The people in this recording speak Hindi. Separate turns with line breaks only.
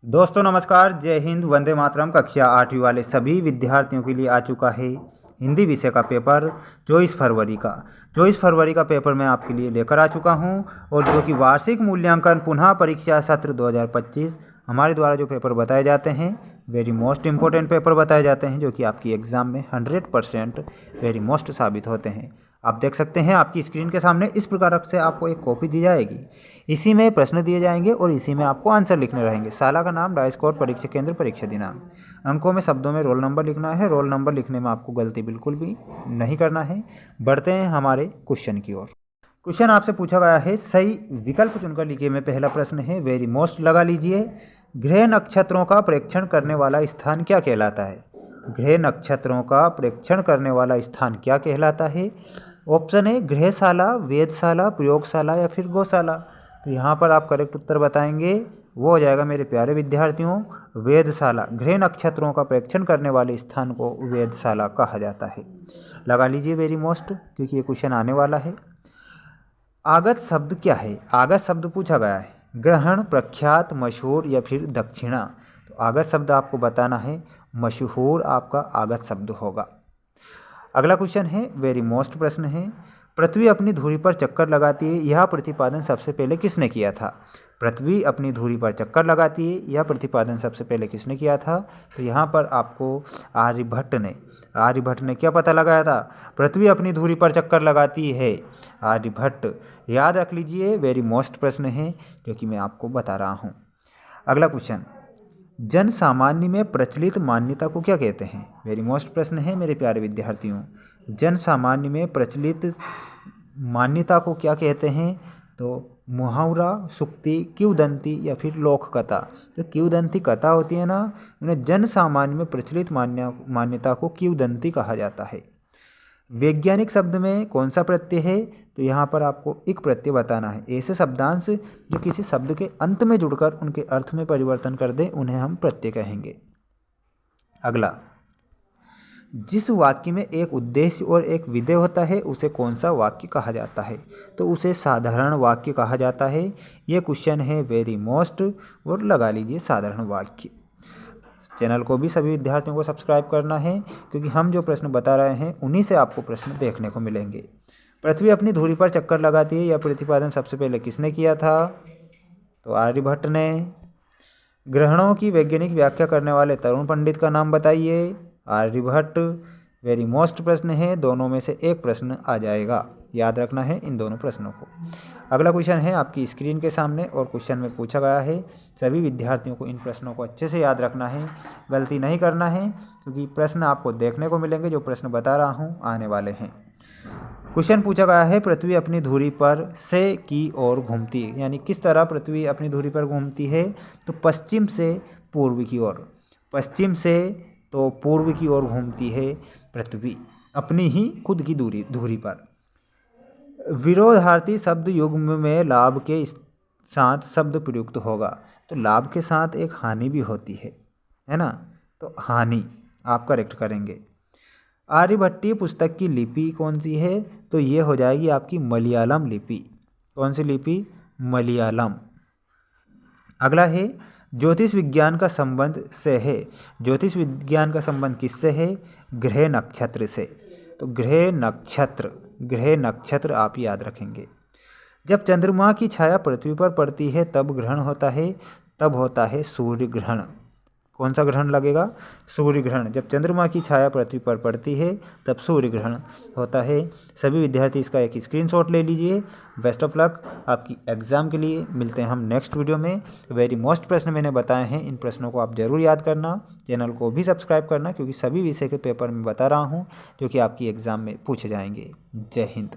दोस्तों नमस्कार, जय हिंद, वंदे मातरम। कक्षा 8वीं वाले सभी विद्यार्थियों के लिए आ चुका है हिंदी विषय का पेपर 24 फरवरी का पेपर मैं आपके लिए लेकर आ चुका हूं। और जो कि वार्षिक मूल्यांकन पुनः परीक्षा सत्र 2025 हमारे द्वारा जो पेपर बताए जाते हैं, वेरी मोस्ट इम्पोर्टेंट पेपर बताए जाते हैं, जो कि आपकी एग्ज़ाम में 100% वेरी मोस्ट साबित होते हैं। आप देख सकते हैं आपकी स्क्रीन के सामने इस प्रकार से आपको एक कॉपी दी जाएगी। इसी में प्रश्न दिए जाएंगे और इसी में आपको आंसर लिखने रहेंगे। शाला का नाम, डाइस कोड, परीक्षा केंद्र, परीक्षा दिनांक। अंकों में, शब्दों में रोल नंबर लिखना है। रोल नंबर लिखने में आपको गलती बिल्कुल भी नहीं करना है। बढ़ते हैं हमारे क्वेश्चन की ओर। क्वेश्चन आपसे पूछा गया है, सही विकल्प चुनकर लिखिए। में पहला प्रश्न है, वेरी मोस्ट लगा लीजिए। ग्रह नक्षत्रों का प्रेक्षण करने वाला स्थान क्या कहलाता है? ग्रह नक्षत्रों का प्रेक्षण करने वाला स्थान क्या कहलाता है? ऑप्शन है गृहशाला, वेधशाला, प्रयोगशाला या फिर गौशाला। तो यहाँ पर आप करेक्ट उत्तर बताएंगे, वो हो जाएगा मेरे प्यारे विद्यार्थियों, वेधशाला। ग्रह नक्षत्रों का प्रेक्षण करने वाले स्थान को वेधशाला कहा जाता है। लगा लीजिए वेरी मोस्ट, क्योंकि ये क्वेश्चन आने वाला है। आगत शब्द क्या है? आगत शब्द पूछा गया है, ग्रहण, प्रख्यात, मशहूर या फिर दक्षिणा। तो आगत शब्द आपको बताना है, मशहूर आपका आगत शब्द होगा। अगला क्वेश्चन है, वेरी मोस्ट प्रश्न है, पृथ्वी अपनी धुरी पर चक्कर लगाती है, यह प्रतिपादन सबसे पहले किसने किया था? पृथ्वी अपनी धुरी पर चक्कर लगाती है, यह प्रतिपादन सबसे पहले किसने किया था? तो यहाँ पर आपको आर्यभट्ट ने क्या पता लगाया था? पृथ्वी अपनी धुरी पर चक्कर लगाती है, आर्यभट्ट। याद रख लीजिए, वेरी मोस्ट प्रश्न है, क्योंकि मैं आपको बता रहा हूँ। अगला क्वेश्चन, जन सामान्य में प्रचलित मान्यता को क्या कहते हैं? वेरी मोस्ट प्रश्न है मेरे प्यारे विद्यार्थियों। जन सामान्य में प्रचलित मान्यता को क्या कहते हैं? तो मुहावरा, सूक्ति, किंवदंती या फिर लोक कथा। तो किंवदंती कथा होती है ना, उन्हें जन सामान्य में प्रचलित मान्यता को किंवदंती कहा जाता है। वैज्ञानिक शब्द में कौन सा प्रत्यय है? तो यहाँ पर आपको एक प्रत्यय बताना है। ऐसे शब्दांश जो किसी शब्द के अंत में जुड़कर उनके अर्थ में परिवर्तन कर दें, उन्हें हम प्रत्यय कहेंगे। अगला, जिस वाक्य में एक उद्देश्य और एक विधेय होता है, उसे कौन सा वाक्य कहा जाता है? तो उसे साधारण वाक्य कहा जाता है। ये क्वेश्चन है वेरी मोस्ट, और लगा लीजिए साधारण वाक्य। चैनल को भी सभी विद्यार्थियों को सब्सक्राइब करना है, क्योंकि हम जो प्रश्न बता रहे हैं उन्हीं से आपको प्रश्न देखने को मिलेंगे। पृथ्वी अपनी धुरी पर चक्कर लगाती है, यह प्रतिपादन सबसे पहले किसने किया था? तो आर्यभट्ट ने। ग्रहणों की वैज्ञानिक व्याख्या करने वाले तरुण पंडित का नाम बताइए। आर्यभट्ट। वेरी मोस्ट प्रश्न है, दोनों में से एक प्रश्न आ जाएगा। याद रखना है इन दोनों प्रश्नों को। अगला क्वेश्चन है आपकी स्क्रीन के सामने, और क्वेश्चन में पूछा गया है, सभी विद्यार्थियों को इन प्रश्नों को अच्छे से याद रखना है, गलती नहीं करना है, क्योंकि प्रश्न आपको देखने को मिलेंगे। जो प्रश्न बता रहा हूँ आने वाले हैं। क्वेश्चन पूछा गया है, पृथ्वी अपनी धुरी पर से की ओर घूमती है, यानी किस तरह पृथ्वी अपनी धुरी पर घूमती है? तो पश्चिम से पूर्व की ओर। पश्चिम से तो पूर्व की ओर घूमती है पृथ्वी, अपनी ही खुद की धुरी पर। विरोधार्थी शब्द युग्म में लाभ के साथ शब्द प्रयुक्त होगा। तो लाभ के साथ एक हानि भी होती है ना? तो हानि आप करेक्ट करेंगे। आर्यभट्टीय पुस्तक की लिपि कौन सी है? तो ये हो जाएगी आपकी मलयालम लिपि। कौन सी लिपि? मलयालम। अगला है, ज्योतिष विज्ञान का संबंध से है। ज्योतिष विज्ञान का संबंध किससे है? ग्रह नक्षत्र से। तो ग्रह नक्षत्र आप याद रखेंगे। जब चंद्रमा की छाया पृथ्वी पर पड़ती है तब ग्रहण होता है, तब होता है सूर्य ग्रहण। कौन सा ग्रहण लगेगा? सूर्य ग्रहण। जब चंद्रमा की छाया पृथ्वी पर पड़ती है तब सूर्य ग्रहण होता है। सभी विद्यार्थी इसका एक स्क्रीनशॉट ले लीजिए। बेस्ट ऑफ लक आपकी एग्ज़ाम के लिए। मिलते हैं हम नेक्स्ट वीडियो में। वेरी मोस्ट प्रश्न मैंने बताए हैं, इन प्रश्नों को आप जरूर याद करना। चैनल को भी सब्सक्राइब करना, क्योंकि सभी विषय के पेपर में बता रहा हूँ जो कि आपकी एग्ज़ाम में पूछे जाएंगे। जय हिंद।